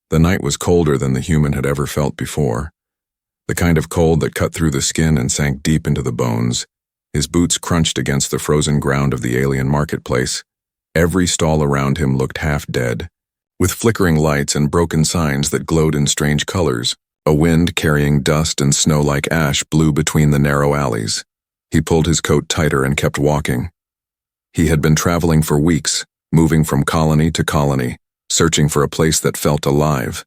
The night was colder than the human had ever felt before. The kind of cold that cut through the skin and sank deep into the bones. His boots crunched against the frozen ground of the alien marketplace. Every stall around him looked half dead, with flickering lights and broken signs that glowed in strange colors. A wind carrying dust and snow like ash blew between the narrow alleys. He pulled his coat tighter and kept walking. He had been traveling for weeks, moving from colony to colony, searching for a place that felt alive.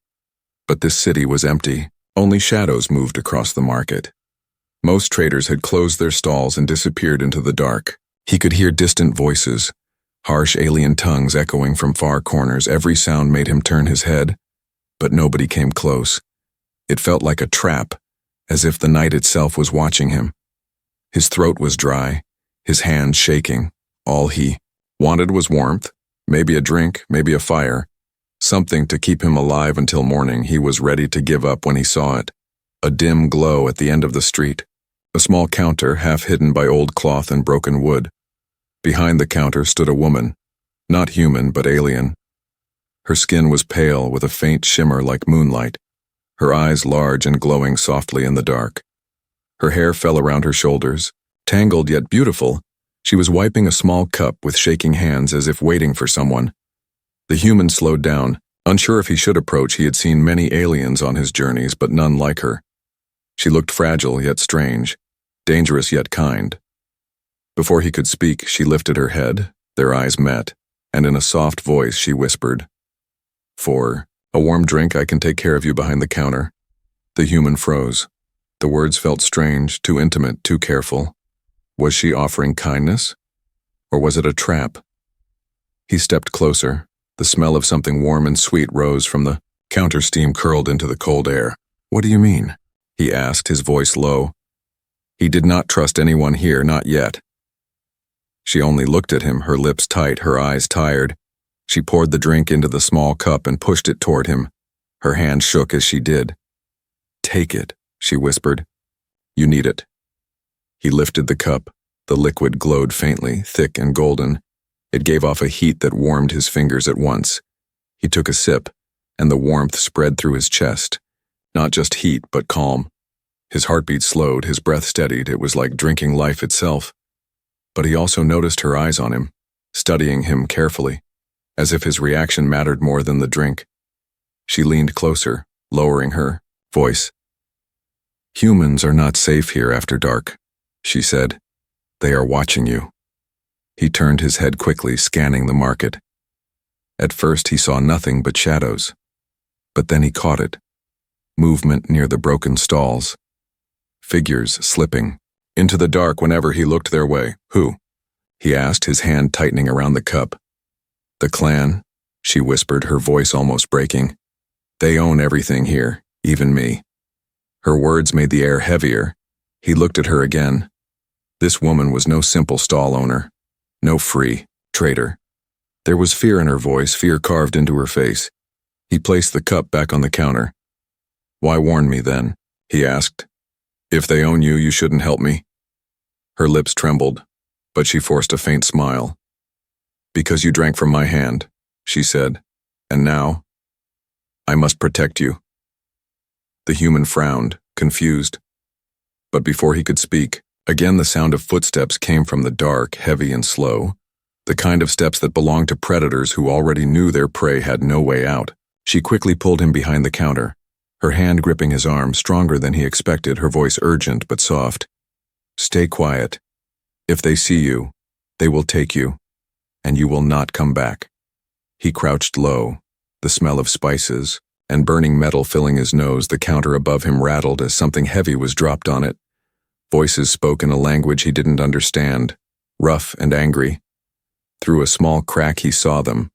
But this city was empty. Only shadows moved across the market. Most traders had closed their stalls and disappeared into the dark. He could hear distant voices, harsh alien tongues echoing from far corners. Every sound made him turn his head, but nobody came close. It felt like a trap, as if the night itself was watching him. His throat was dry, his hands shaking. All he wanted was warmth, maybe a drink, maybe a fire, something to keep him alive until morning. He was ready to give up when he saw it. A dim glow at the end of the street. A small counter half hidden by old cloth and broken wood. Behind the counter stood a woman, not human but alien. Her skin was pale with a faint shimmer like moonlight, her eyes large and glowing softly in the dark. Her hair fell around her shoulders, tangled yet beautiful. She was wiping a small cup with shaking hands as if waiting for someone. The human slowed down, unsure if he should approach. He had seen many aliens on his journeys, but none like her. She looked fragile yet strange, dangerous yet kind. Before he could speak, she lifted her head, their eyes met, and in a soft voice she whispered, "For a warm drink, I can take care of you behind the counter." The human froze. The words felt strange, too intimate, too careful. Was she offering kindness? Or was it a trap? He stepped closer. The smell of something warm and sweet rose from the counter. Steam curled into the cold air. "What do you mean?" he asked, his voice low. He did not trust anyone here, not yet. She only looked at him, her lips tight, her eyes tired. She poured the drink into the small cup and pushed it toward him. Her hand shook as she did. "Take it," she whispered. "You need it." He lifted the cup. The liquid glowed faintly, thick and golden. It gave off a heat that warmed his fingers at once. He took a sip, and the warmth spread through his chest. Not just heat, but calm. His heartbeat slowed, his breath steadied. It was like drinking life itself. But he also noticed her eyes on him, studying him carefully, as if his reaction mattered more than the drink. She leaned closer, lowering her voice. "Humans are not safe here after dark," she said. "They are watching you." He turned his head quickly, scanning the market. At first he saw nothing but shadows. But then he caught it. Movement near the broken stalls. Figures slipping into the dark whenever he looked their way. "Who?" he asked, his hand tightening around the cup. "The clan," she whispered, her voice almost breaking. "They own everything here, even me." Her words made the air heavier. He looked at her again. This woman was no simple stall owner. No free trader. There was fear in her voice, fear carved into her face. He placed the cup back on the counter. "Why warn me then?" he asked. "If they own you, you shouldn't help me." Her lips trembled, but she forced a faint smile. "Because you drank from my hand," she said, "and now I must protect you." The human frowned, confused. But before he could speak, again the sound of footsteps came from the dark, heavy and slow, the kind of steps that belonged to predators who already knew their prey had no way out. She quickly pulled him behind the counter, her hand gripping his arm, stronger than he expected, her voice urgent but soft. "Stay quiet. If they see you, they will take you, and you will not come back." He crouched low, the smell of spices and burning metal filling his nose. The counter above him rattled as something heavy was dropped on it. Voices spoke in a language he didn't understand, rough and angry. Through a small crack he saw them,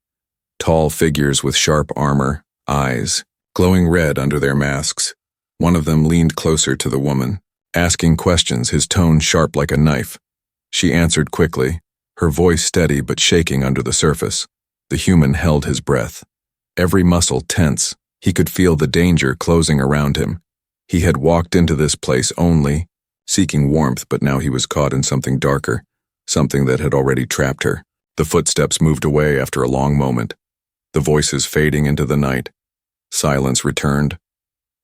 tall figures with sharp armor, eyes glowing red under their masks. One of them leaned closer to the woman, asking questions, his tone sharp like a knife. She answered quickly, her voice steady but shaking under the surface. The human held his breath, every muscle tense. He could feel the danger closing around him. He had walked into this place only seeking warmth, but now he was caught in something darker, something that had already trapped her. The footsteps moved away after a long moment, the voices fading into the night. Silence returned.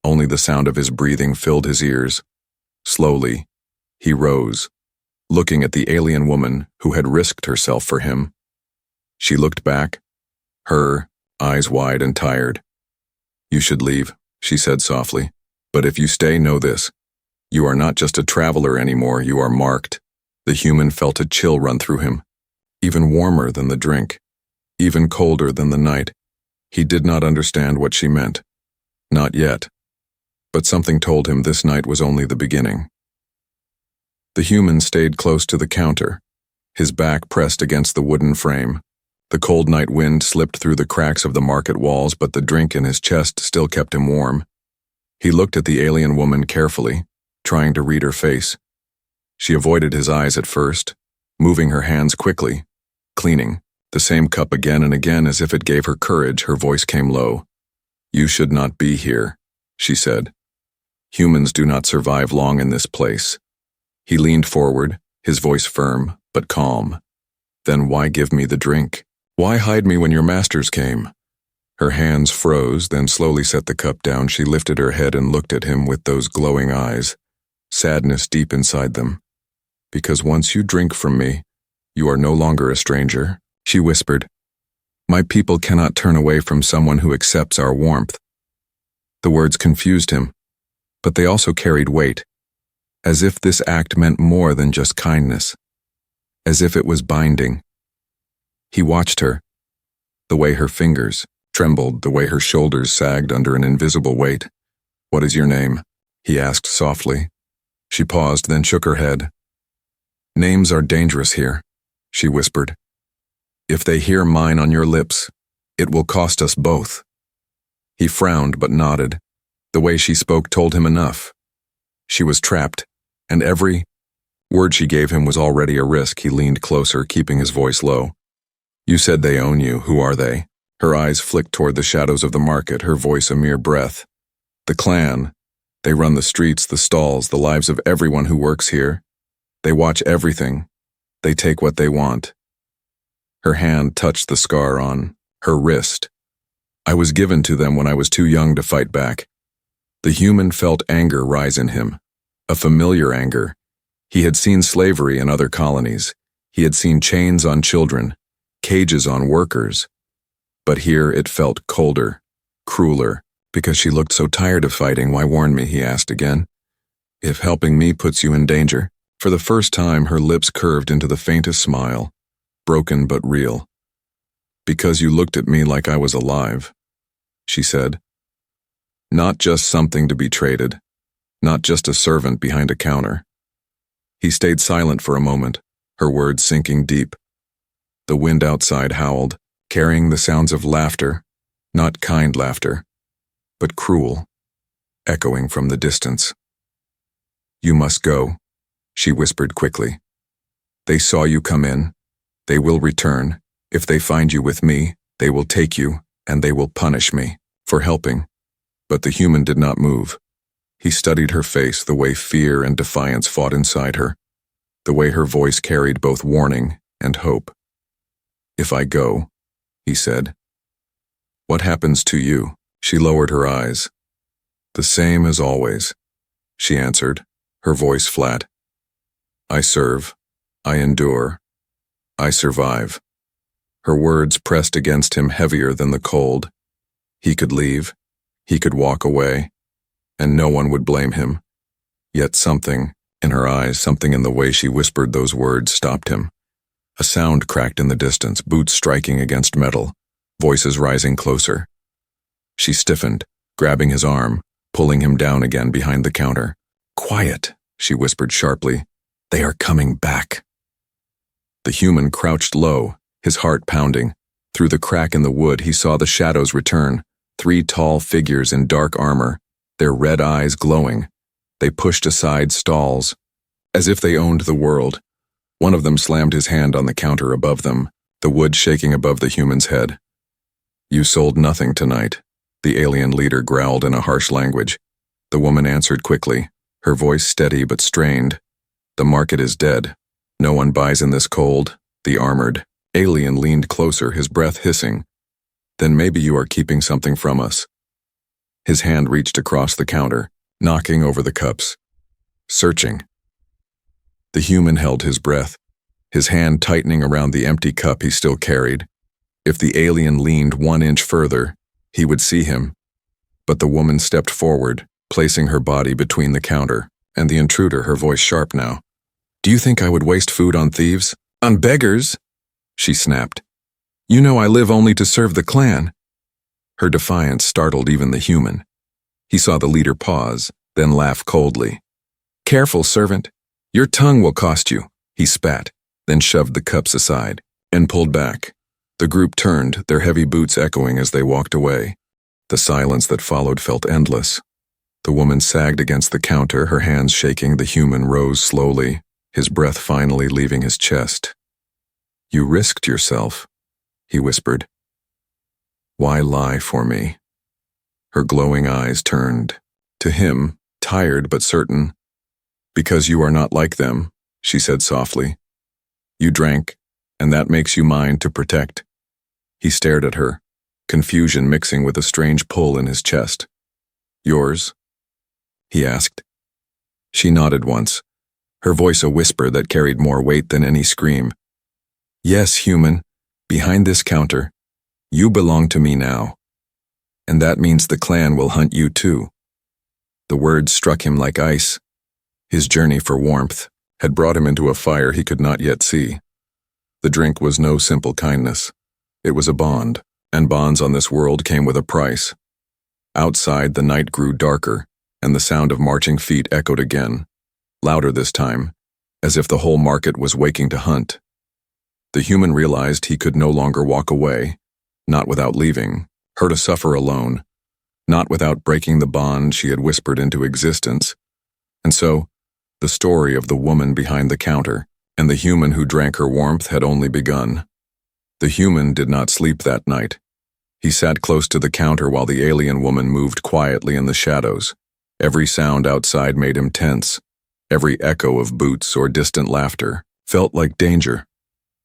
Only the sound of his breathing filled his ears. Slowly, he rose, looking at the alien woman who had risked herself for him. She looked back, her eyes wide and tired. "You should leave," she said softly. "But if you stay, know this. You are not just a traveler anymore, you are marked." The human felt a chill run through him, even warmer than the drink, even colder than the night. He did not understand what she meant. Not yet. But something told him this night was only the beginning. The human stayed close to the counter, his back pressed against the wooden frame. The cold night wind slipped through the cracks of the market walls, but the drink in his chest still kept him warm. He looked at the alien woman carefully, trying to read her face. She avoided his eyes at first, moving her hands quickly, cleaning the same cup again and again as if it gave her courage. Her voice came low. "You should not be here," she said. "Humans do not survive long in this place." He leaned forward, his voice firm, but calm. "Then why give me the drink? Why hide me when your masters came?" Her hands froze, then slowly set the cup down. She lifted her head and looked at him with those glowing eyes, sadness deep inside them. "Because once you drink from me, you are no longer a stranger," she whispered. "My people cannot turn away from someone who accepts our warmth." The words confused him, but they also carried weight, as if this act meant more than just kindness, as if it was binding. He watched her, the way her fingers trembled, the way her shoulders sagged under an invisible weight. "What is your name?" he asked softly. She paused, then shook her head. "Names are dangerous here," she whispered. "If they hear mine on your lips, it will cost us both." He frowned but nodded. The way she spoke told him enough. She was trapped, and every word she gave him was already a risk. He leaned closer, keeping his voice low. "You said they own you. Who are they?" Her eyes flicked toward the shadows of the market, her voice a mere breath. "The clan. They run the streets, the stalls, the lives of everyone who works here. They watch everything. They take what they want." Her hand touched the scar on her wrist. "I was given to them when I was too young to fight back." The human felt anger rise in him, a familiar anger. He had seen slavery in other colonies. He had seen chains on children, cages on workers. But here it felt colder, crueler. "Because she looked so tired of fighting, why warn me?" he asked again. "If helping me puts you in danger." For the first time, her lips curved into the faintest smile, broken but real. "Because you looked at me like I was alive," she said. "Not just something to be traded, not just a servant behind a counter." He stayed silent for a moment, her words sinking deep. The wind outside howled, carrying the sounds of laughter, not kind laughter, but cruel, echoing from the distance. "You must go," she whispered quickly. "They saw you come in. They will return. If they find you with me, they will take you, and they will punish me for helping." But the human did not move. He studied her face, the way fear and defiance fought inside her, the way her voice carried both warning and hope. "If I go," he said, "what happens to you?" She lowered her eyes. "The same as always," she answered, her voice flat. "I serve. I endure. I survive." Her words pressed against him heavier than the cold. He could leave. He could walk away, and no one would blame him. Yet something in her eyes, something in the way she whispered those words stopped him. A sound cracked in the distance, boots striking against metal, voices rising closer. She stiffened, grabbing his arm, pulling him down again behind the counter. "Quiet," she whispered sharply. "They are coming back." The human crouched low, his heart pounding. Through the crack in the wood, he saw the shadows return, 3 tall figures in dark armor, their red eyes glowing. They pushed aside stalls, as if they owned the world. One of them slammed his hand on the counter above them, the wood shaking above the human's head. "You sold nothing tonight," the alien leader growled in a harsh language. The woman answered quickly, her voice steady but strained. "The market is dead. No one buys in this cold." The armored alien leaned closer, his breath hissing. "Then maybe you are keeping something from us." His hand reached across the counter, knocking over the cups. Searching. The human held his breath, his hand tightening around the empty cup he still carried. If the alien leaned 1 inch further, he would see him. But the woman stepped forward, placing her body between the counter and the intruder, her voice sharp now. "Do you think I would waste food on thieves? On beggars?" she snapped. "You know I live only to serve the clan." Her defiance startled even the human. He saw the leader pause, then laugh coldly. "Careful, servant. Your tongue will cost you," he spat, then shoved the cups aside and pulled back. The group turned, their heavy boots echoing as they walked away. The silence that followed felt endless. The woman sagged against the counter, her hands shaking. The human rose slowly, his breath finally leaving his chest. "You risked yourself," he whispered. "Why lie for me?" Her glowing eyes turned to him, tired but certain. "Because you are not like them," she said softly. "You drank, and that makes you mine to protect." He stared at her, confusion mixing with a strange pull in his chest. "Yours?" he asked. She nodded once, her voice a whisper that carried more weight than any scream. "Yes, human, behind this counter. You belong to me now. And that means the clan will hunt you too." The words struck him like ice. His journey for warmth had brought him into a fire he could not yet see. The drink was no simple kindness. It was a bond, and bonds on this world came with a price. Outside, the night grew darker, and the sound of marching feet echoed again, louder this time, as if the whole market was waking to hunt. The human realized he could no longer walk away, not without leaving, her to suffer alone, not without breaking the bond she had whispered into existence. And so, the story of the woman behind the counter and the human who drank her warmth had only begun. The human did not sleep that night. He sat close to the counter while the alien woman moved quietly in the shadows. Every sound outside made him tense. Every echo of boots or distant laughter felt like danger.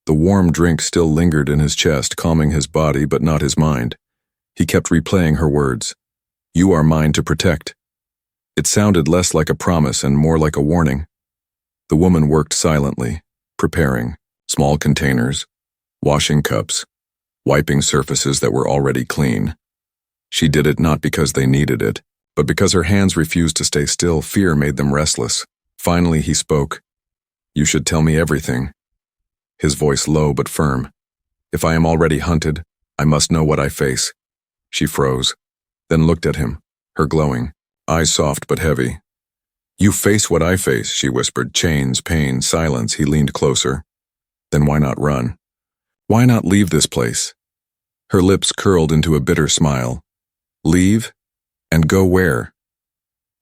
The warm drink still lingered in his chest, calming his body but not his mind. He kept replaying her words. "You are mine to protect." It sounded less like a promise and more like a warning. The woman worked silently, preparing small containers, washing cups, wiping surfaces that were already clean. She did it not because they needed it, but because her hands refused to stay still. Fear made them restless. Finally he spoke. "You should tell me everything." His voice low but firm. "If I am already hunted, I must know what I face." She froze, then looked at him, her glowing, eyes soft but heavy. "You face what I face," she whispered. "Chains, pain, silence." He leaned closer. "Then why not run? Why not leave this place?" Her lips curled into a bitter smile. "Leave? And go where?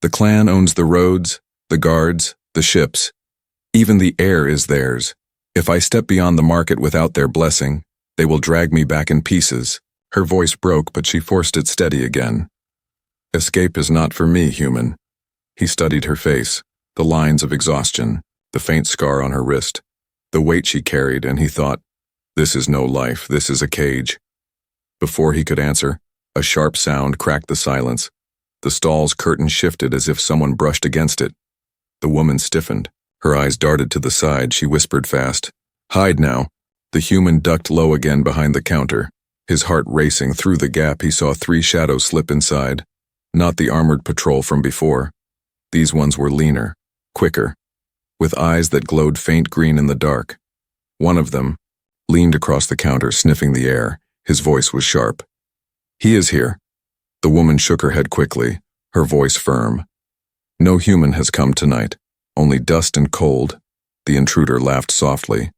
The clan owns the roads, the guards, the ships. Even the air is theirs. If I step beyond the market without their blessing, they will drag me back in pieces." Her voice broke, but she forced it steady again. "Escape is not for me, human." He studied her face, the lines of exhaustion, the faint scar on her wrist, the weight she carried, and he thought, this is no life, this is a cage. Before he could answer, a sharp sound cracked the silence. The stall's curtain shifted as if someone brushed against it. The woman stiffened. Her eyes darted to the side. She whispered fast, "Hide now." The human ducked low again behind the counter. His heart racing. Through the gap he saw 3 shadows slip inside. Not the armored patrol from before. These ones were leaner, quicker, with eyes that glowed faint green in the dark. One of them leaned across the counter, sniffing the air. His voice was sharp. "He is here." The woman shook her head quickly, her voice firm. "No human has come tonight, only dust and cold." The intruder laughed softly.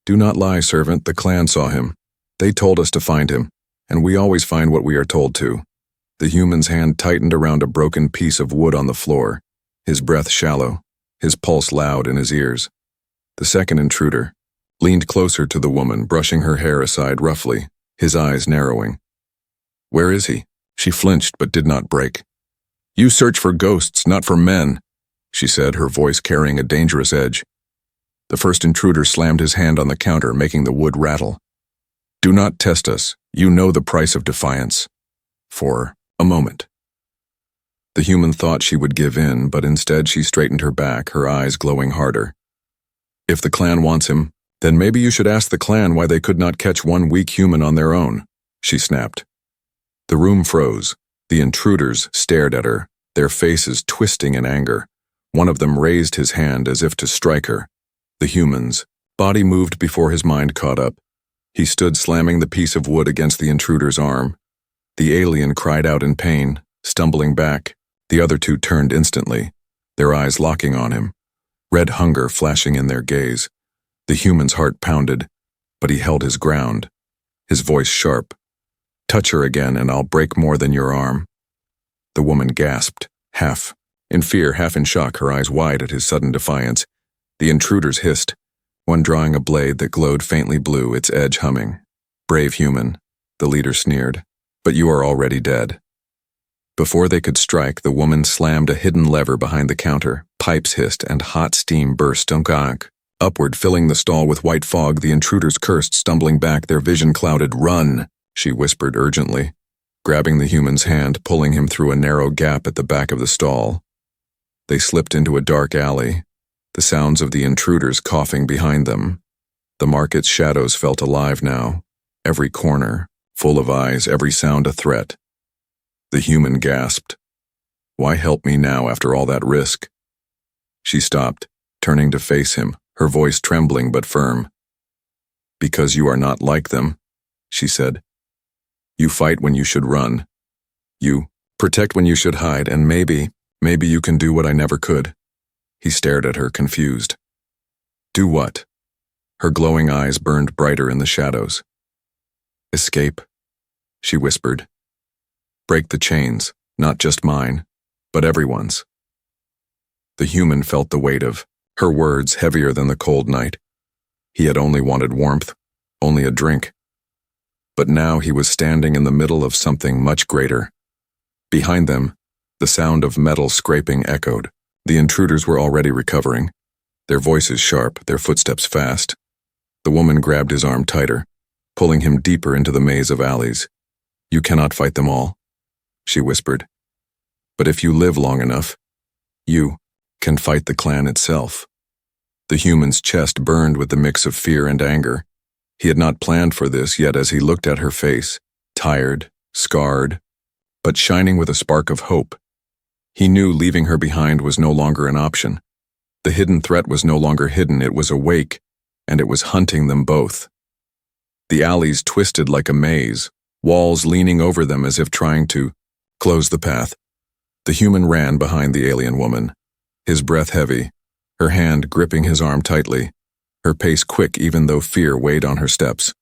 "Do not lie, servant, the clan saw him. They told us to find him, and we always find what we are told to." The human's hand tightened around a broken piece of wood on the floor, his breath shallow, his pulse loud in his ears. The second intruder leaned closer to the woman, brushing her hair aside roughly, his eyes narrowing. "Where is he?" She flinched but did not break. "You search for ghosts, not for men," she said, her voice carrying a dangerous edge. The first intruder slammed his hand on the counter, making the wood rattle. "Do not test us. You know the price of defiance." For a moment, The human thought she would give in, but instead she straightened her back, her eyes glowing harder. If the clan wants him, then maybe you should ask the clan why they could not catch one weak human on their own, she snapped. The room froze. The intruders stared at her, their faces twisting in anger. One of them raised his hand as if to strike her. The human's body moved before his mind caught up. He stood slamming the piece of wood against the intruder's arm. The alien cried out in pain, stumbling back. The other two turned instantly, their eyes locking on him, red hunger flashing in their gaze. The human's heart pounded, but he held his ground, his voice sharp. "Touch her again and I'll break more than your arm." The woman gasped, half in fear, half in shock, her eyes wide at his sudden defiance. The intruders hissed, one drawing a blade that glowed faintly blue, its edge humming. "Brave human," the leader sneered, "but you are already dead." Before they could strike, the woman slammed a hidden lever behind the counter. Pipes hissed and hot steam burst upward, filling the stall with white fog. The intruders cursed, stumbling back, their vision clouded. "Run," she whispered urgently, grabbing the human's hand, pulling him through a narrow gap at the back of the stall. They slipped into a dark alley, the sounds of the intruders coughing behind them. The market's shadows felt alive now, every corner, full of eyes, every sound a threat. The human gasped. "Why help me now after all that risk?" She stopped, turning to face him, her voice trembling but firm. "Because you are not like them," she said. "You fight when you should run. You protect when you should hide, and maybe you can do what I never could." He stared at her, confused. "Do what?" Her glowing eyes burned brighter in the shadows. "Escape," she whispered. "Break the chains, not just mine, but everyone's." The human felt the weight of her words, heavier than the cold night. He had only wanted warmth, only a drink. But now he was standing in the middle of something much greater. Behind them, the sound of metal scraping echoed. The intruders were already recovering, their voices sharp, their footsteps fast. The woman grabbed his arm tighter, pulling him deeper into the maze of alleys. "You cannot fight them all," she whispered. "But if you live long enough, you can fight the clan itself." The human's chest burned with the mix of fear and anger. He had not planned for this, yet as he looked at her face, tired, scarred, but shining with a spark of hope, he knew leaving her behind was no longer an option. The hidden threat was no longer hidden, it was awake, and it was hunting them both. The alleys twisted like a maze, walls leaning over them as if trying to close the path. The human ran behind the alien woman, his breath heavy, her hand gripping his arm tightly, her pace quick even though fear weighed on her steps.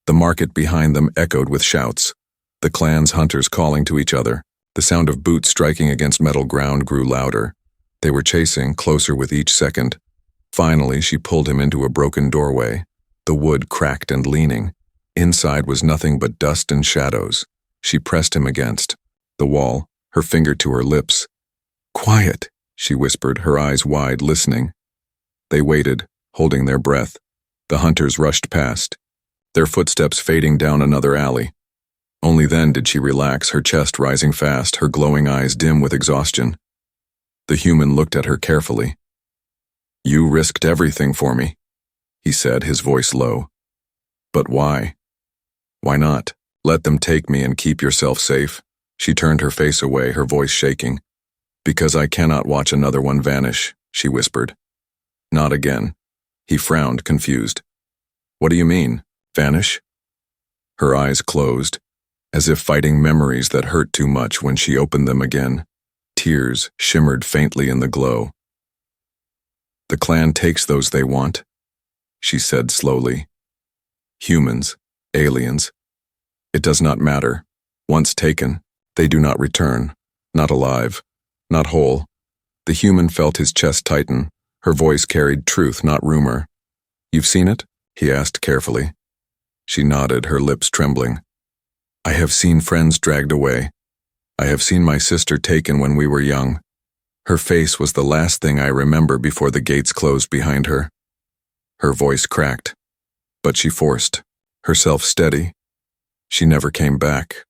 The market behind them echoed with shouts, the clan's hunters calling to each other. The sound of boots striking against metal ground grew louder. They were chasing, closer with each second. Finally, she pulled him into a broken doorway, the wood cracked and leaning. Inside was nothing but dust and shadows. She pressed him against the wall, her finger to her lips. "Quiet," she whispered, her eyes wide, listening. They waited, holding their breath. The hunters rushed past, their footsteps fading down another alley. Only then did she relax, her chest rising fast, her glowing eyes dim with exhaustion. The human looked at her carefully. "You risked everything for me," he said, his voice low. "But why? Why not? Let them take me and keep yourself safe." She turned her face away, her voice shaking. "Because I cannot watch another one vanish," she whispered. "Not again." He frowned, confused. "What do you mean, vanish?" Her eyes closed, as if fighting memories that hurt too much. When she opened them again, tears shimmered faintly in the glow. "The clan takes those they want," she said slowly. "Humans, aliens. It does not matter. Once taken, they do not return. Not alive, not whole." The human felt his chest tighten. Her voice carried truth, not rumor. "You've seen it?" he asked carefully. She nodded, her lips trembling. "I have seen friends dragged away. I have seen my sister taken when we were young. Her face was the last thing I remember before the gates closed behind her." Her voice cracked, but she forced herself steady. "She never came back."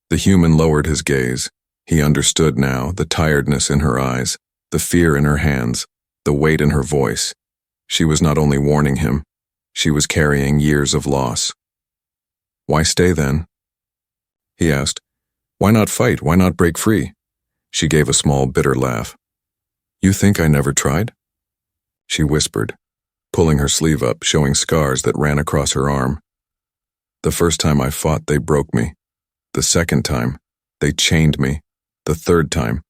The human lowered his gaze, He understood now, the tiredness in her eyes, the fear in her hands, the weight in her voice. She was not only warning him, she was carrying years of loss. "Why stay then?" he asked. "Why not fight? Why not break free?" She gave a small, bitter laugh. "You think I never tried?" she whispered, pulling her sleeve up, showing scars that ran across her arm. "The first time I fought, they broke me. The second time, they chained me. The third time,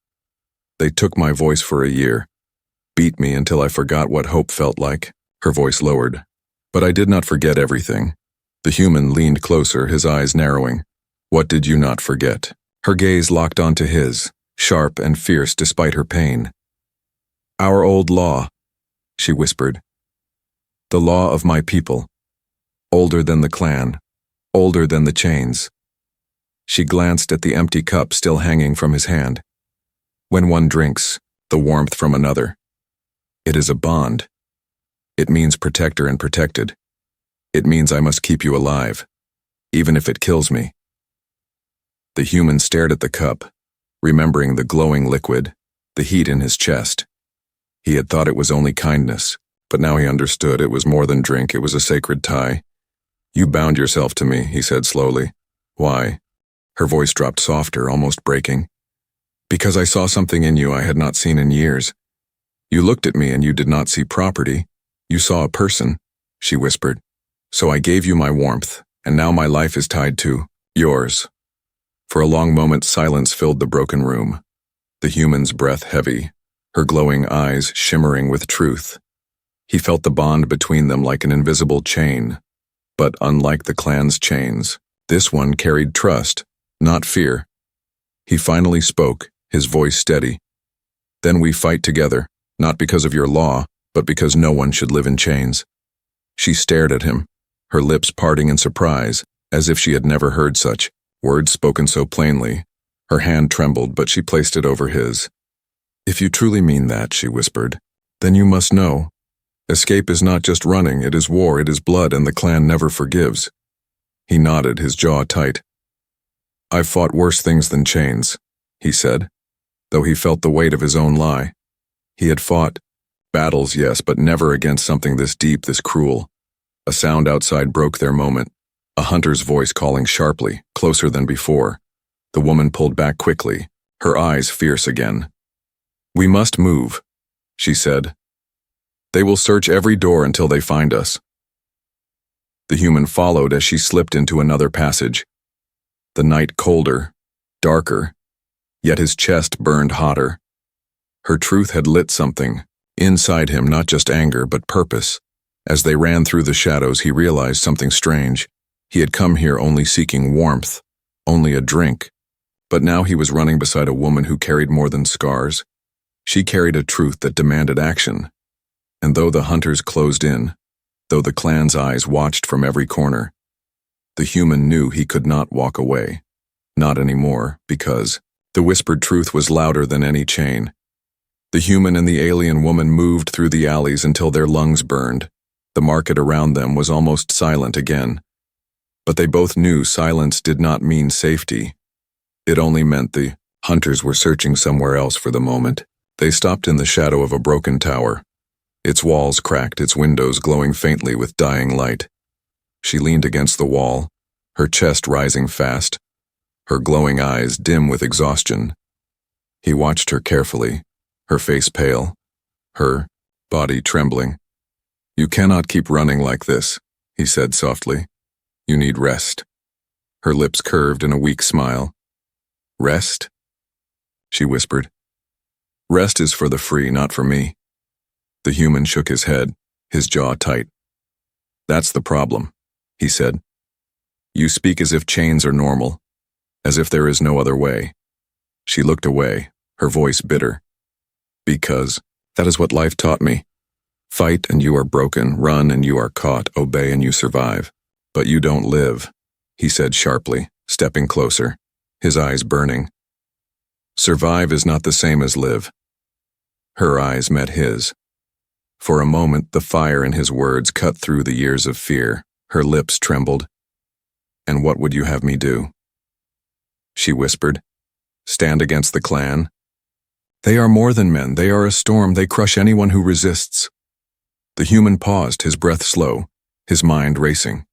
they took my voice for a year, beat me until I forgot what hope felt like." Her voice lowered. "But I did not forget everything." The human leaned closer, his eyes narrowing. "What did you not forget?" Her gaze locked onto his, sharp and fierce despite her pain. "Our old law," she whispered. "The law of my people. Older than the clan, older than the chains." She glanced at the empty cup still hanging from his hand. "When one drinks, the warmth from another. It is a bond. It means protector and protected. It means I must keep you alive, even if it kills me." The human stared at the cup, remembering the glowing liquid, the heat in his chest. He had thought it was only kindness, but now he understood it was more than drink, it was a sacred tie. "You bound yourself to me," he said slowly. "Why?" Her voice dropped softer, almost breaking. "Because I saw something in you I had not seen in years. You looked at me and you did not see property. You saw a person," she whispered. "So I gave you my warmth, and now my life is tied to yours." For a long moment silence filled the broken room, the human's breath heavy, her glowing eyes shimmering with truth. He felt the bond between them like an invisible chain, but unlike the clan's chains, this one carried trust, not fear. He finally spoke, his voice steady. "Then we fight together, not because of your law, but because no one should live in chains." She stared at him, her lips parting in surprise, as if she had never heard such words spoken so plainly. Her hand trembled, but she placed it over his. "If you truly mean that," she whispered, "then you must know. Escape is not just running, it is war, it is blood, and the clan never forgives." He nodded, his jaw tight. "I've fought worse things than chains," he said, though he felt the weight of his own lie. He had fought battles, yes, but never against something this deep, this cruel. A sound outside broke their moment, a hunter's voice calling sharply, closer than before. The woman pulled back quickly, her eyes fierce again. "We must move," she said. "They will search every door until they find us." The human followed as she slipped into another passage. The night colder, darker, yet his chest burned hotter. Her truth had lit something, inside him, not just anger, but purpose. As they ran through the shadows, he realized something strange. He had come here only seeking warmth, only a drink. But now he was running beside a woman who carried more than scars. She carried a truth that demanded action. And though the hunters closed in, though the clan's eyes watched from every corner, the human knew he could not walk away. Not anymore, because the whispered truth was louder than any chain. The human and the alien woman moved through the alleys until their lungs burned. The market around them was almost silent again. But they both knew silence did not mean safety. It only meant the hunters were searching somewhere else for the moment. They stopped in the shadow of a broken tower, its walls cracked, its windows glowing faintly with dying light. She leaned against the wall, her chest rising fast, her glowing eyes dim with exhaustion. He watched her carefully, her face pale, her body trembling. "You cannot keep running like this," he said softly. "You need rest." Her lips curved in a weak smile. "Rest?" she whispered. "Rest is for the free, not for me." The human shook his head, his jaw tight. "That's the problem," he said. "You speak as if chains are normal, as if there is no other way." She looked away, her voice bitter. "Because that is what life taught me. Fight and you are broken, run and you are caught, obey and you survive. But you don't live," he said sharply, stepping closer, his eyes burning. "Survive is not the same as live." Her eyes met his. For a moment, the fire in his words cut through the years of fear. Her lips trembled. "And what would you have me do?" she whispered, Stand against the clan? They are more than men, they are a storm, they crush anyone who resists. The human paused, his breath slow, his mind racing.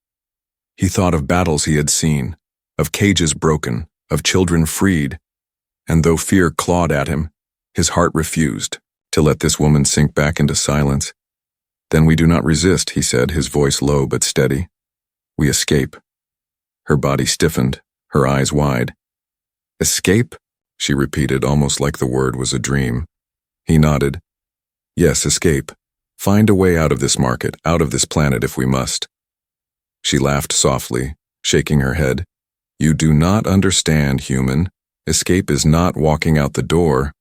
He thought of battles he had seen, of cages broken, of children freed, and though fear clawed at him, his heart refused to let this woman sink back into silence. Then we do not resist, he said, his voice low but steady. We escape. Her body stiffened, her eyes wide. Escape? She repeated, almost like the word was a dream. He nodded. Yes, escape. Find a way out of this market, out of this planet if we must. She laughed softly, shaking her head. You do not understand, human. Escape is not walking out the door.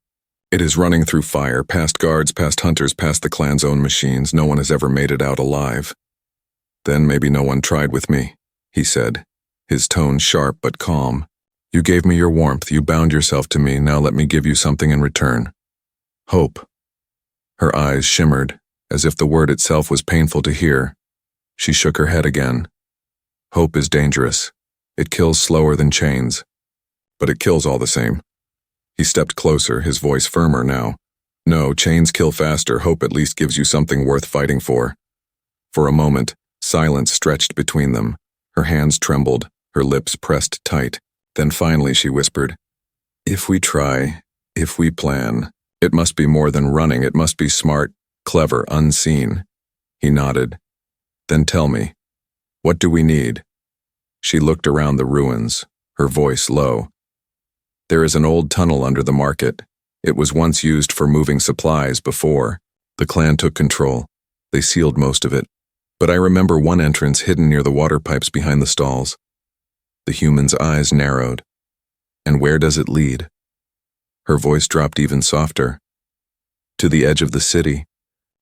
It is running through fire, past guards, past hunters, past the clan's own machines. No one has ever made it out alive. Then maybe no one tried with me, he said, his tone sharp but calm. You gave me your warmth, you bound yourself to me, now let me give you something in return. Hope. Her eyes shimmered, as if the word itself was painful to hear. She shook her head again. Hope is dangerous. It kills slower than chains. But it kills all the same. He stepped closer, his voice firmer now. No, chains kill faster, hope at least gives you something worth fighting for. For a moment, silence stretched between them. Her hands trembled, her lips pressed tight. Then finally she whispered, If we try, if we plan, it must be more than running, it must be smart, clever, unseen. He nodded. Then tell me, what do we need? She looked around the ruins, her voice low. There is an old tunnel under the market. It was once used for moving supplies before. The clan took control. They sealed most of it. But I remember one entrance hidden near the water pipes behind the stalls. The human's eyes narrowed. And where does it lead? Her voice dropped even softer. To the edge of the city.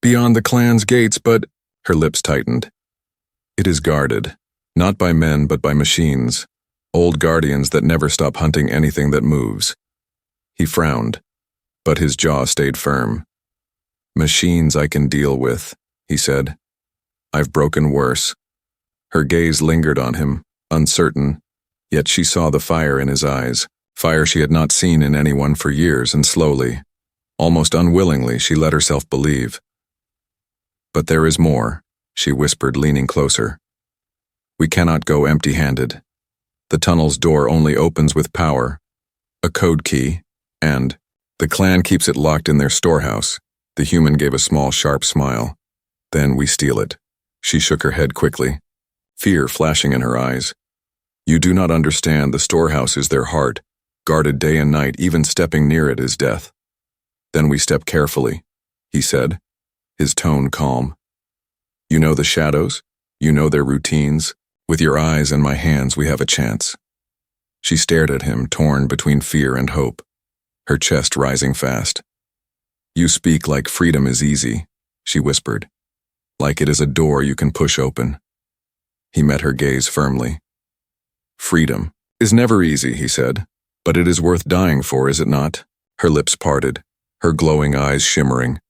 Beyond the clan's gates, but... Her lips tightened. It is guarded. Not by men, but by machines. Old guardians that never stop hunting anything that moves. He frowned, but his jaw stayed firm. Machines I can deal with, he said. I've broken worse. Her gaze lingered on him, uncertain, yet she saw the fire in his eyes, fire she had not seen in anyone for years, and slowly, almost unwillingly, she let herself believe. But there is more, she whispered, leaning closer. We cannot go empty-handed. The tunnel's door only opens with power, a code key, and the clan keeps it locked in their storehouse. The human gave a small, sharp smile. Then we steal it. She shook her head quickly, fear flashing in her eyes. You do not understand, the storehouse is their heart, guarded day and night, even stepping near it is death. Then we step carefully, he said, his tone calm. You know the shadows, you know their routines. With your eyes and my hands, we have a chance. She stared at him, torn between fear and hope, her chest rising fast. You speak like freedom is easy, she whispered, like it is a door you can push open. He met her gaze firmly. Freedom is never easy, he said, but it is worth dying for, is it not? Her lips parted, her glowing eyes shimmering,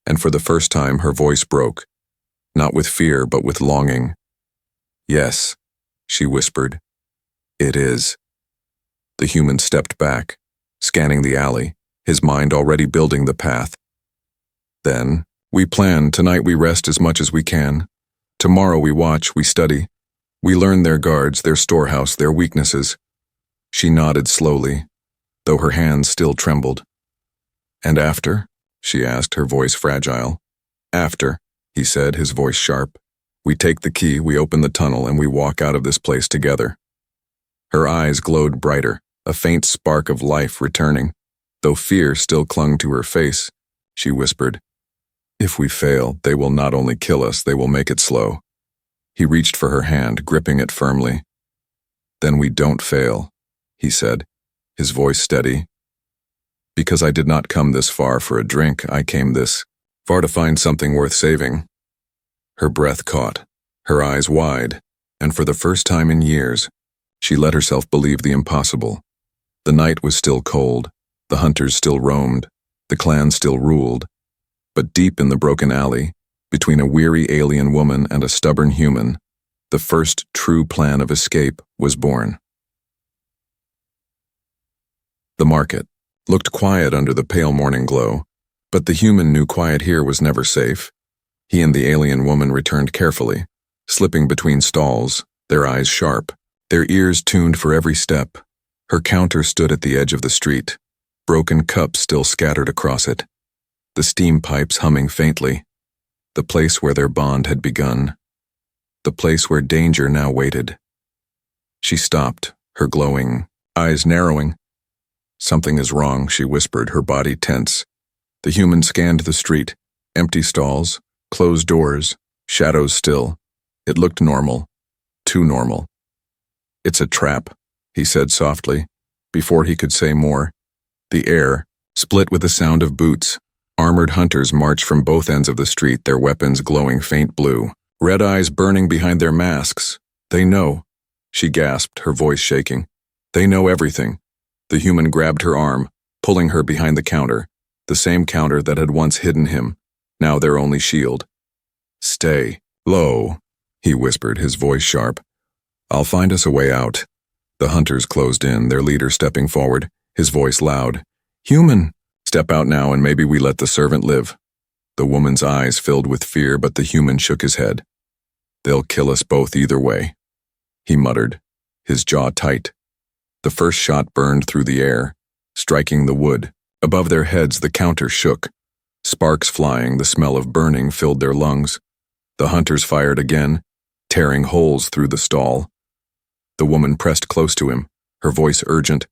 and for the first time her voice broke, not with fear but with longing. Yes, she whispered. It is. The human stepped back, scanning the alley, his mind already building the path. Then, we plan, tonight we rest as much as we can. Tomorrow we watch, we study. We learn their guards, their storehouse, their weaknesses. She nodded slowly, though her hands still trembled. And after? She asked, her voice fragile. After, he said, his voice sharp. We take the key, we open the tunnel, and we walk out of this place together. Her eyes glowed brighter, a faint spark of life returning. Though fear still clung to her face, she whispered, If we fail, they will not only kill us, they will make it slow. He reached for her hand, gripping it firmly. Then we don't fail, he said, his voice steady. Because I did not come this far for a drink, I came this far to find something worth saving. Her breath caught, her eyes wide, and for the first time in years, she let herself believe the impossible. The night was still cold, the hunters still roamed, the clan still ruled, but deep in the broken alley, between a weary alien woman and a stubborn human, the first true plan of escape was born. The market looked quiet under the pale morning glow, but the human knew quiet here was never safe. He and the alien woman returned carefully, slipping between stalls, their eyes sharp, their ears tuned for every step. Her counter stood at the edge of the street, broken cups still scattered across it, the steam pipes humming faintly, the place where their bond had begun, the place where danger now waited. She stopped, her glowing eyes narrowing. "Something is wrong," she whispered, her body tense. The human scanned the street, empty stalls, closed doors, shadows still. It looked normal, too normal. "It's a trap," he said softly, before he could say more. The air split with the sound of boots. Armored hunters marched from both ends of the street, their weapons glowing faint blue, red eyes burning behind their masks. "They know," she gasped, her voice shaking. "They know everything." The human grabbed her arm, pulling her behind the counter, the same counter that had once hidden him, now their only shield. "Stay low," he whispered, his voice sharp. "I'll find us a way out." The hunters closed in, their leader stepping forward, his voice loud. "Human, step out now and maybe we let the servant live." The woman's eyes filled with fear, but the human shook his head. "They'll kill us both either way," he muttered, his jaw tight. The first shot burned through the air, striking the wood. Above their heads the counter shook. Sparks flying, the smell of burning filled their lungs. The hunters fired again, tearing holes through the stall. The woman pressed close to him, her voice urgent.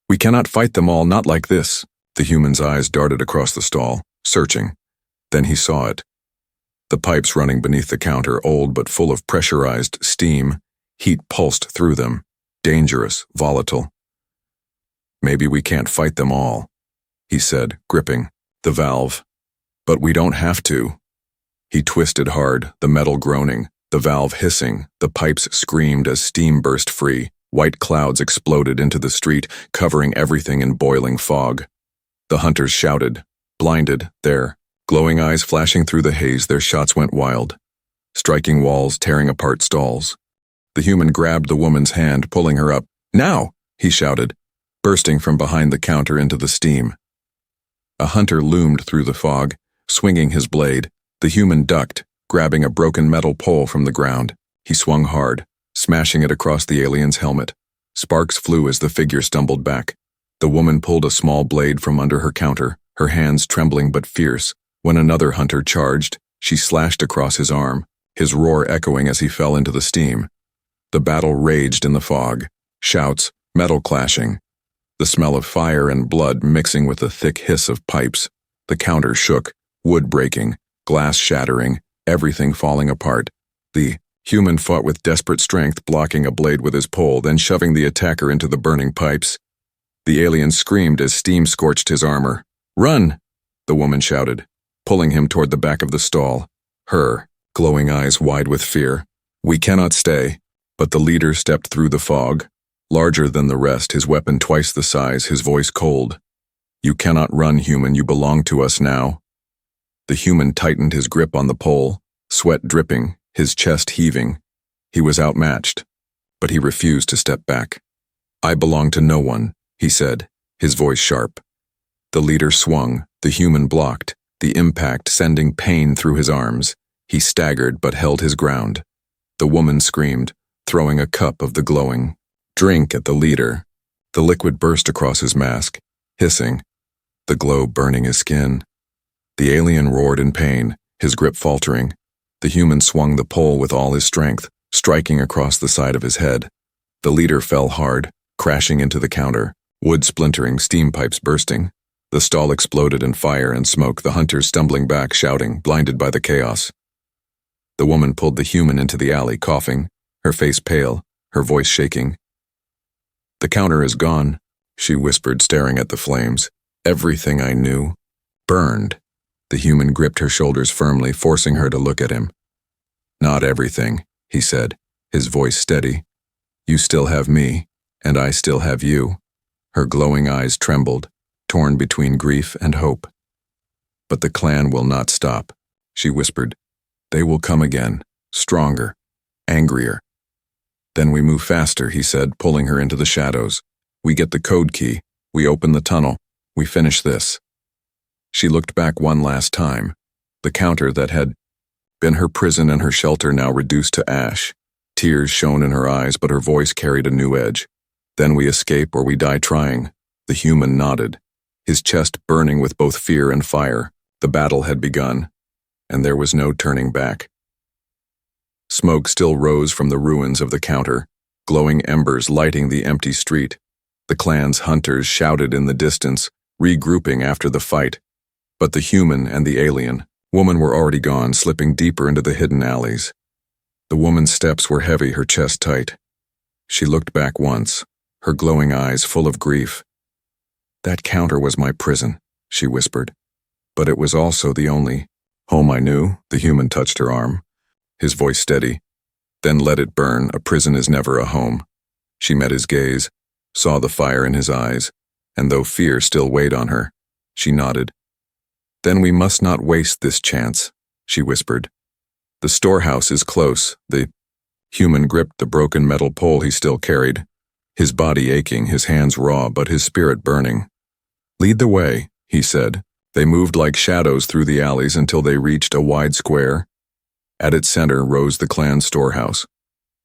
"We cannot fight them all, not like this." The human's eyes darted across the stall, searching. Then he saw it. The pipes running beneath the counter, old but full of pressurized steam, heat pulsed through them, dangerous, volatile. "Maybe we can't fight them all," he said, gripping the valve. "But we don't have to." He twisted hard, the metal groaning, the valve hissing, the pipes screamed as steam burst free. White clouds exploded into the street, covering everything in boiling fog. The hunters shouted, blinded, their glowing eyes flashing through the haze. Their shots went wild, striking walls, tearing apart stalls. The human grabbed the woman's hand, pulling her up. "Now!" he shouted, bursting from behind the counter into the steam. A hunter loomed through the fog, swinging his blade. The human ducked, grabbing a broken metal pole from the ground. He swung hard, smashing it across the alien's helmet. Sparks flew as the figure stumbled back. The woman pulled a small blade from under her counter, her hands trembling but fierce. When another hunter charged, she slashed across his arm, his roar echoing as he fell into the steam. The battle raged in the fog, shouts, metal clashing, the smell of fire and blood mixing with the thick hiss of pipes. The counter shook, wood breaking, glass shattering, everything falling apart. The human fought with desperate strength, blocking a blade with his pole, then shoving the attacker into the burning pipes. The alien screamed as steam scorched his armor. "Run!" the woman shouted, pulling him toward the back of the stall, her glowing eyes wide with fear. "We cannot stay." But the leader stepped through the fog, larger than the rest, his weapon twice the size, his voice cold. "You cannot run, human, you belong to us now." The human tightened his grip on the pole, sweat dripping, his chest heaving. He was outmatched, but he refused to step back. "I belong to no one," he said, his voice sharp. The leader swung, the human blocked, the impact sending pain through his arms. He staggered but held his ground. The woman screamed, throwing a cup of the glowing drink at the leader. The liquid burst across his mask, hissing, the glow burning his skin. The alien roared in pain, his grip faltering. The human swung the pole with all his strength, striking across the side of his head. The leader fell hard, crashing into the counter, wood splintering, steam pipes bursting. The stall exploded in fire and smoke, the hunters stumbling back, shouting, blinded by the chaos. The woman pulled the human into the alley, coughing, her face pale, her voice shaking. "The counter is gone," she whispered, staring at the flames. "Everything I knew, burned." The human gripped her shoulders firmly, forcing her to look at him. "Not everything," he said, his voice steady. "You still have me, and I still have you." Her glowing eyes trembled, torn between grief and hope. "But the clan will not stop," she whispered. "They will come again, stronger, angrier." "Then we move faster," he said, pulling her into the shadows. "We get the code key, We open the tunnel. We finish this. She looked back one last time. The counter that had been her prison and her shelter now reduced to ash. Tears shone in her eyes, but her voice carried a new edge. Then we escape or we die trying. The human nodded, his chest burning with both fear and fire. The battle had begun, and there was no turning back. Smoke still rose from the ruins of the counter, glowing embers lighting the empty street. The clan's hunters shouted in the distance, regrouping after the fight. But the human and the alien woman were already gone, slipping deeper into the hidden alleys. The woman's steps were heavy, her chest tight. She looked back once, her glowing eyes full of grief. "That counter was my prison," she whispered. "But it was also the only home I knew." The human touched her arm, his voice steady. "Then let it burn. A prison is never a home." She met his gaze, saw the fire in his eyes, and though fear still weighed on her, she nodded. "Then we must not waste this chance," she whispered. "The storehouse is close." The human gripped the broken metal pole he still carried, his body aching, his hands raw, but his spirit burning. "Lead the way," he said. They moved like shadows through the alleys until they reached a wide square. At its center rose the clan storehouse,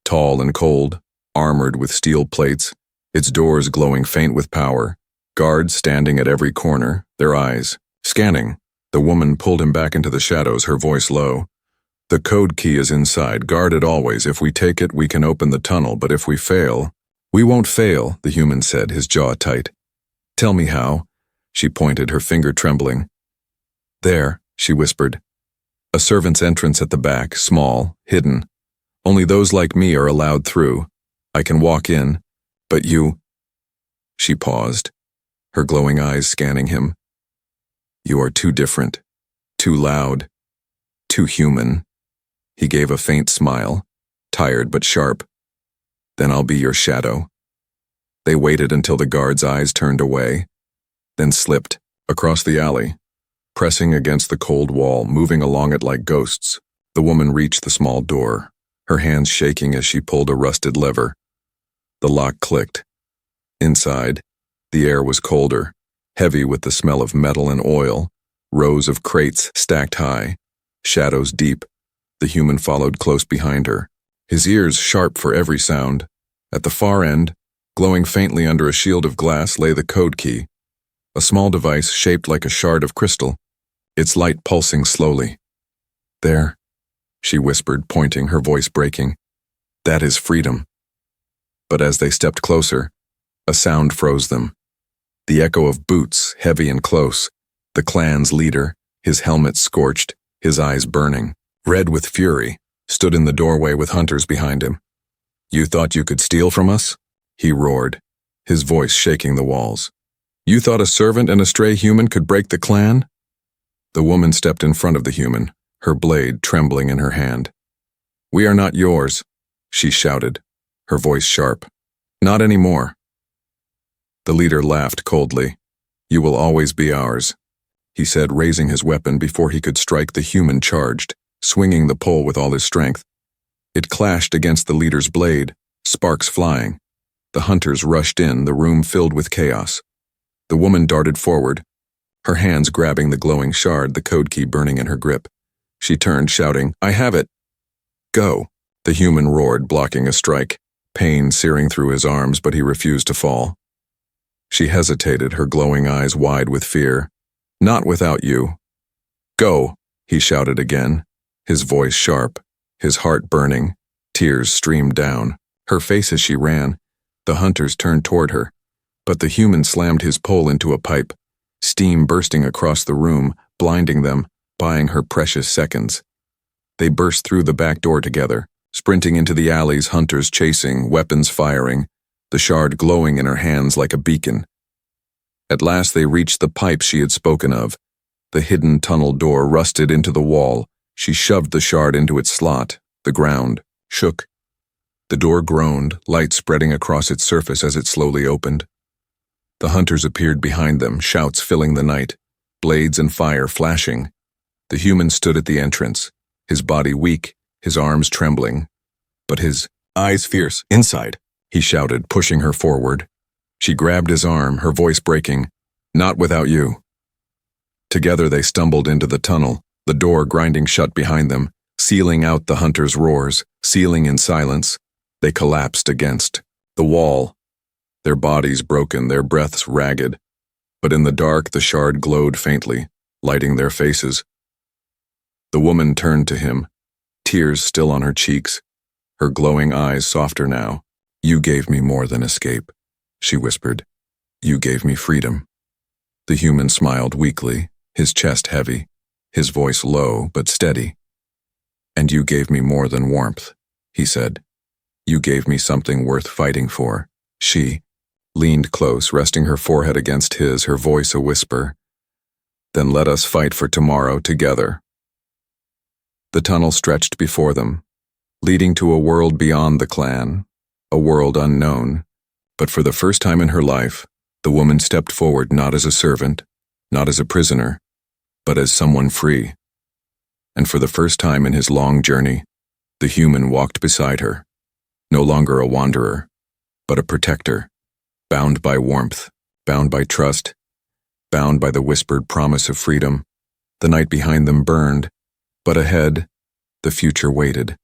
tall and cold, armored with steel plates, its doors glowing faint with power, guards standing at every corner, their eyes scanning. The woman pulled him back into the shadows, her voice low. "The code key is inside. Guard it always. If we take it, we can open the tunnel, but if we fail—" "We won't fail," the human said, his jaw tight. "Tell me how." She pointed, her finger trembling. "There," she whispered. "A servant's entrance at the back, small, hidden. Only those like me are allowed through. I can walk in, but you—" She paused, her glowing eyes scanning him. "You are too different, too loud, too human." He gave a faint smile, tired but sharp. "Then I'll be your shadow." They waited until the guard's eyes turned away, then slipped across the alley, pressing against the cold wall, moving along it like ghosts. The woman reached the small door, her hands shaking as she pulled a rusted lever. The lock clicked. Inside, the air was colder, heavy with the smell of metal and oil, rows of crates stacked high, shadows deep. The human followed close behind her, his ears sharp for every sound. At the far end, glowing faintly under a shield of glass, lay the code key, a small device shaped like a shard of crystal, its light pulsing slowly. "There," she whispered, pointing, her voice breaking. "That is freedom." But as they stepped closer, a sound froze them. The echo of boots, heavy and close, the clan's leader, his helmet scorched, his eyes burning, red with fury, stood in the doorway with hunters behind him. "You thought you could steal from us?" he roared, his voice shaking the walls. "You thought a servant and a stray human could break the clan?" The woman stepped in front of the human, her blade trembling in her hand. "We are not yours," she shouted, her voice sharp. "Not anymore." The leader laughed coldly. "You will always be ours," he said, raising his weapon before he could strike. The human charged, swinging the pole with all his strength. It clashed against the leader's blade, sparks flying. The hunters rushed in, the room filled with chaos. The woman darted forward, her hands grabbing the glowing shard, the code key burning in her grip. She turned, shouting, "I have it!" "Go!" The human roared, blocking a strike, pain searing through his arms, but he refused to fall. She hesitated, her glowing eyes wide with fear. "Not without you." "Go!" he shouted again, his voice sharp, his heart burning. Tears streamed down her face as she ran. The hunters turned toward her, but the human slammed his pole into a pipe, steam bursting across the room, blinding them, buying her precious seconds. They burst through the back door together, sprinting into the alleys, hunters chasing, weapons firing, the shard glowing in her hands like a beacon. At last they reached the pipe she had spoken of. The hidden tunnel door rusted into the wall. She shoved the shard into its slot. The ground shook. The door groaned, light spreading across its surface as it slowly opened. The hunters appeared behind them, shouts filling the night, blades and fire flashing. The human stood at the entrance, his body weak, his arms trembling, but his eyes fierce. "Inside," he shouted, pushing her forward. She grabbed his arm, her voice breaking. "Not without you." Together they stumbled into the tunnel, the door grinding shut behind them, sealing out the hunter's roars, sealing in silence. They collapsed against the wall, their bodies broken, their breaths ragged. But in the dark, the shard glowed faintly, lighting their faces. The woman turned to him, tears still on her cheeks, her glowing eyes softer now. "You gave me more than escape," she whispered. "You gave me freedom." The human smiled weakly, his chest heavy, his voice low but steady. "And you gave me more than warmth," he said. "You gave me something worth fighting for." She leaned close, resting her forehead against his, her voice a whisper. "Then let us fight for tomorrow together." The tunnel stretched before them, leading to a world beyond the clan, a world unknown. But for the first time in her life, the woman stepped forward not as a servant, not as a prisoner, but as someone free. And for the first time in his long journey, the human walked beside her, no longer a wanderer, but a protector, bound by warmth, bound by trust, bound by the whispered promise of freedom. The night behind them burned, but ahead, the future waited.